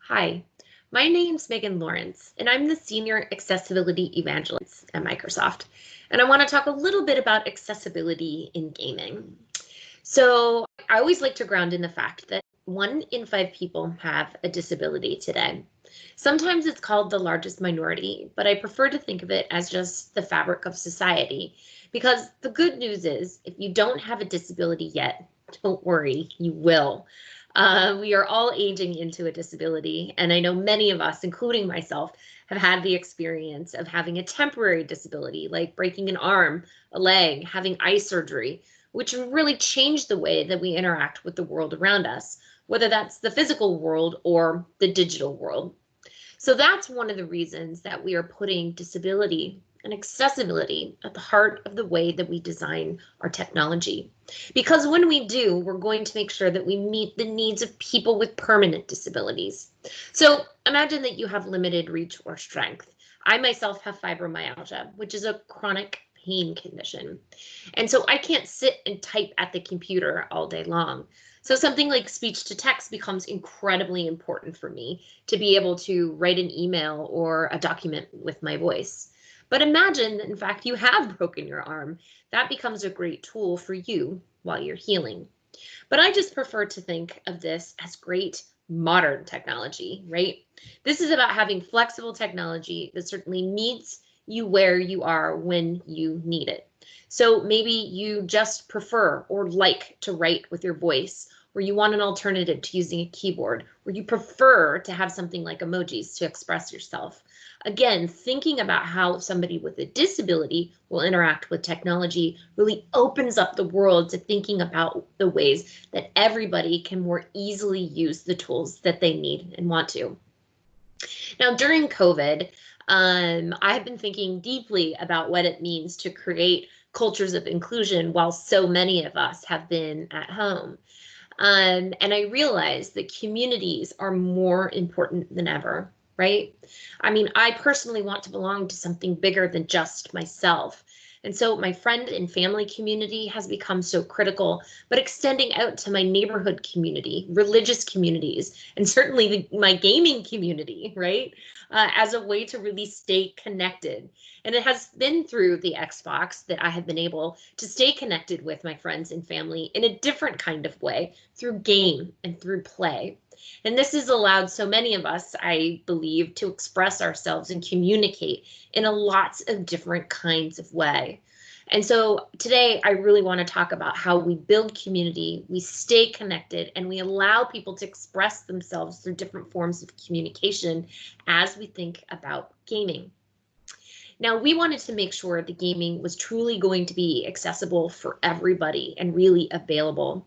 Hi, my name's Megan Lawrence, and I'm the Senior Accessibility Evangelist at Microsoft. And I want to talk a little bit about accessibility in gaming. So, I always like to ground in the fact that 1 in 5 people have a disability today. Sometimes it's called the largest minority, but I prefer to think of it as just the fabric of society. Because the good news is, if you don't have a disability yet, don't worry, you will. We are all aging into a disability, and I know many of us, including myself, have had the experience of having a temporary disability, like breaking an arm, a leg, having eye surgery, which really changed the way that we interact with the world around us, whether that's the physical world or the digital world. So that's one of the reasons that we are putting disability and accessibility at the heart of the way that we design our technology. Because when we do, we're going to make sure that we meet the needs of people with permanent disabilities. So imagine that you have limited reach or strength. I myself have fibromyalgia, which is a chronic pain condition. And so I can't sit and type at the computer all day long. So something like speech to text becomes incredibly important for me to be able to write an email or a document with my voice. But imagine that, in fact, you have broken your arm. That becomes a great tool for you while you're healing. But I just prefer to think of this as great modern technology, right? This is about having flexible technology that certainly meets you where you are when you need it. So maybe you just prefer or like to write with your voice, or you want an alternative to using a keyboard, or you prefer to have something like emojis to express yourself. Again, thinking about how somebody with a disability will interact with technology really opens up the world to thinking about the ways that everybody can more easily use the tools that they need and want to. Now, during COVID, I have been thinking deeply about what it means to create cultures of inclusion while so many of us have been at home. And I realized that communities are more important than ever, right? I mean, I personally want to belong to something bigger than just myself. And so my friend and family community has become so critical, but extending out to my neighborhood community, religious communities, and certainly my gaming community, right? As a way to really stay connected. And it has been through the Xbox that I have been able to stay connected with my friends and family in a different kind of way, through game and through play. And this has allowed so many of us, I believe, to express ourselves and communicate in a lots of different kinds of way. And so today I really want to talk about how we build community, we stay connected, and we allow people to express themselves through different forms of communication as we think about gaming. Now, we wanted to make sure the gaming was truly going to be accessible for everybody and really available.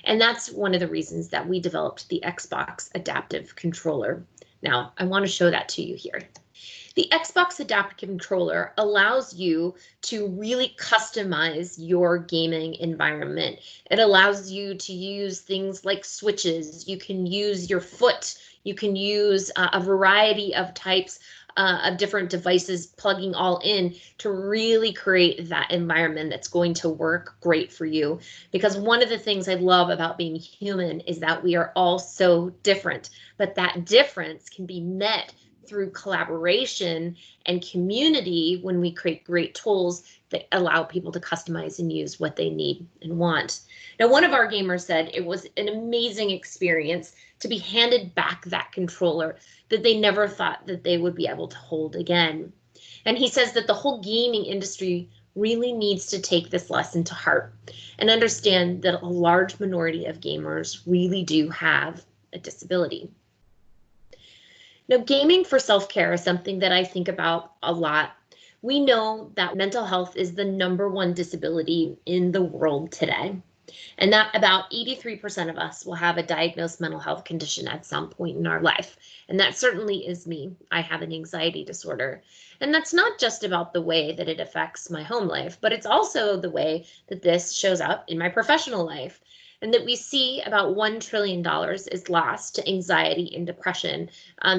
And that's one of the reasons that we developed the Xbox Adaptive Controller. Now, I want to show that to you here. The Xbox Adaptive Controller allows you to really customize your gaming environment. It allows you to use things like switches. You can use your foot. You can use a variety of types of different devices plugging all in to really create that environment that's going to work great for you. Because one of the things I love about being human is that we are all so different, but that difference can be met through collaboration and community when we create great tools that allow people to customize and use what they need and want. Now, one of our gamers said it was an amazing experience to be handed back that controller that they never thought that they would be able to hold again. And he says that the whole gaming industry really needs to take this lesson to heart and understand that a large minority of gamers really do have a disability. Now, gaming for self-care is something that I think about a lot. We know that mental health is the #1 disability in the world today, and that about 83% of us will have a diagnosed mental health condition at some point in our life. And that certainly is me. I have an anxiety disorder. And that's not just about the way that it affects my home life, but it's also the way that this shows up in my professional life. and that we see about $1 trillion is lost to anxiety and depression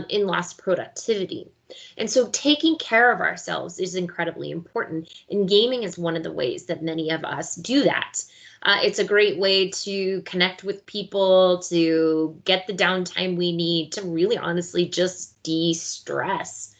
in lost productivity. And so taking care of ourselves is incredibly important, and gaming is one of the ways that many of us do that. It's a great way to connect with people, to get the downtime we need, to really honestly just de-stress.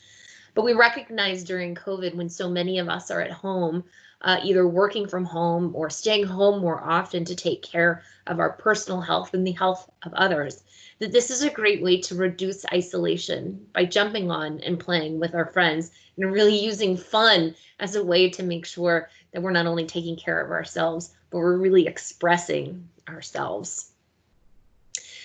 But we recognize during COVID, when so many of us are at home, either working from home or staying home more often to take care of our personal health and the health of others, that this is a great way to reduce isolation by jumping on and playing with our friends and really using fun as a way to make sure that we're not only taking care of ourselves, but we're really expressing ourselves.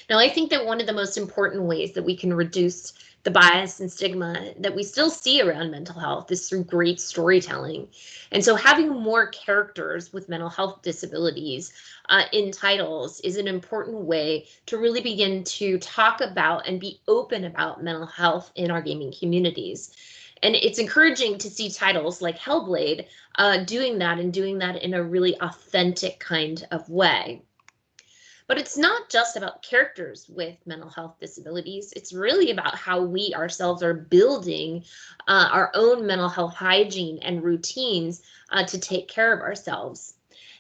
Now, I think that one of the most important ways that we can reduce the bias and stigma that we still see around mental health is through great storytelling. And so having more characters with mental health disabilities in titles is an important way to really begin to talk about and be open about mental health in our gaming communities. And it's encouraging to see titles like Hellblade doing that in a really authentic kind of way. But it's not just about characters with mental health disabilities. It's really about how we ourselves are building our own mental health hygiene and routines to take care of ourselves.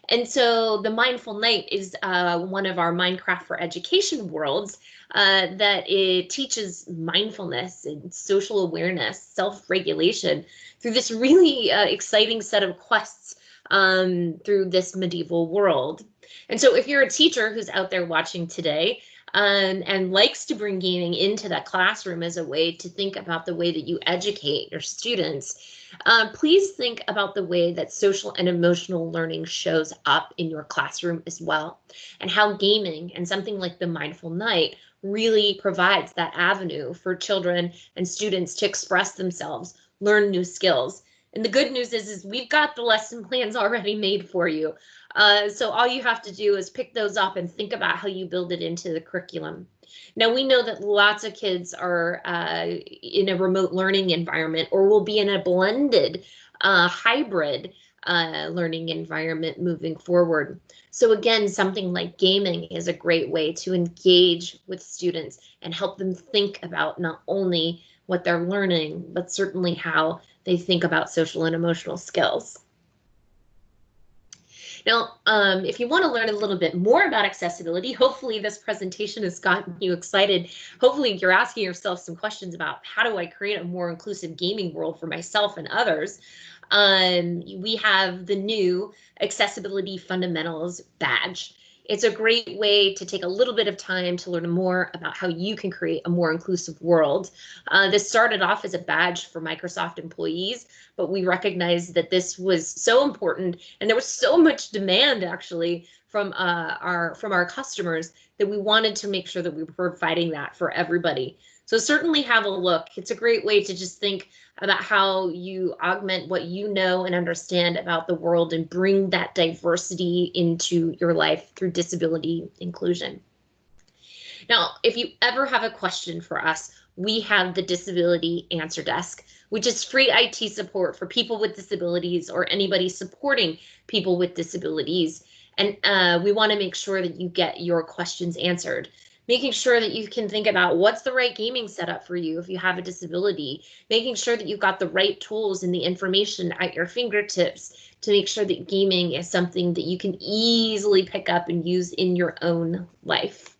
And so the Mindful Night is one of our Minecraft for Education worlds that it teaches mindfulness and social awareness, self-regulation through this really exciting set of quests through this medieval world. And so if you're a teacher who's out there watching today and likes to bring gaming into that classroom as a way to think about the way that you educate your students, please think about the way that social and emotional learning shows up in your classroom as well, and how gaming and something like the Mindful Night really provides that avenue for children and students to express themselves, learn new skills. And the good news is we've got the lesson plans already made for you. So all you have to do is pick those up and think about how you build it into the curriculum. Now, we know that lots of kids are in a remote learning environment or will be in a blended hybrid learning environment moving forward. So again, something like gaming is a great way to engage with students and help them think about not only what they're learning, but certainly how they think about social and emotional skills. Now, if you want to learn a little bit more about accessibility, hopefully this presentation has gotten you excited. Hopefully you're asking yourself some questions about how do I create a more inclusive gaming world for myself and others. We have the new Accessibility Fundamentals badge. It's a great way to take a little bit of time to learn more about how you can create a more inclusive world. This started off as a badge for Microsoft employees, but we recognized that this was so important and there was so much demand actually from our customers that we wanted to make sure that we were providing that for everybody. So certainly have a look. It's a great way to just think about how you augment what you know and understand about the world and bring that diversity into your life through disability inclusion. Now, if you ever have a question for us, we have the Disability Answer Desk, which is free IT support for people with disabilities or anybody supporting people with disabilities. And we want to make sure that you get your questions answered. Making sure that you can think about what's the right gaming setup for you if you have a disability, making sure that you've got the right tools and the information at your fingertips to make sure that gaming is something that you can easily pick up and use in your own life.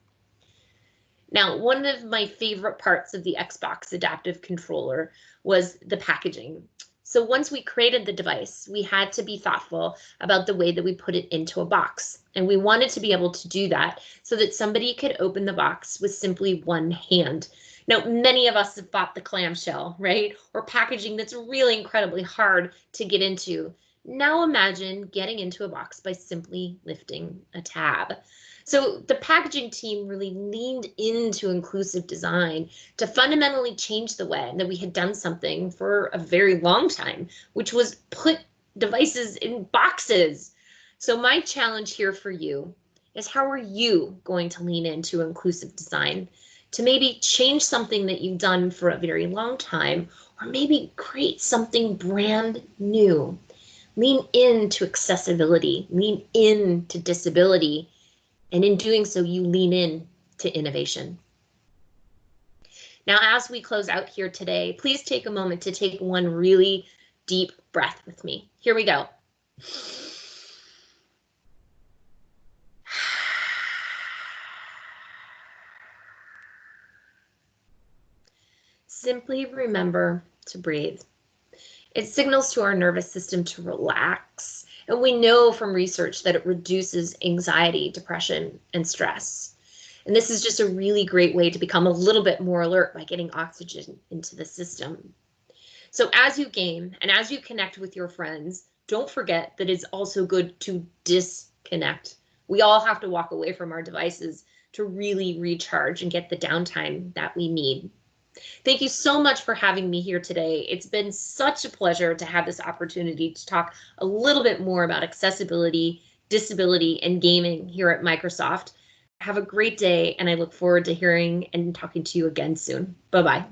Now, one of my favorite parts of the Xbox Adaptive Controller was the packaging. So once we created the device, we had to be thoughtful about the way that we put it into a box. And we wanted to be able to do that so that somebody could open the box with simply one hand. Now, many of us have bought the clamshell, right? Or packaging that's really incredibly hard to get into. Now imagine getting into a box by simply lifting a tab. So the packaging team really leaned into inclusive design to fundamentally change the way that we had done something for a very long time, which was put devices in boxes. So my challenge here for you is, how are you going to lean into inclusive design to maybe change something that you've done for a very long time, or maybe create something brand new? Lean into accessibility, lean into disability, And in doing so, you lean in to innovation. Now, as we close out here today, please take a moment to take one really deep breath with me. Here we go. Simply remember to breathe. It signals to our nervous system to relax. And we know from research that it reduces anxiety, depression, and stress. And this is just a really great way to become a little bit more alert by getting oxygen into the system. So as you game and as you connect with your friends, don't forget that it's also good to disconnect. We all have to walk away from our devices to really recharge and get the downtime that we need. Thank you so much for having me here today. It's been such a pleasure to have this opportunity to talk a little bit more about accessibility, disability, and gaming here at Microsoft. Have a great day, and I look forward to hearing and talking to you again soon. Bye-bye.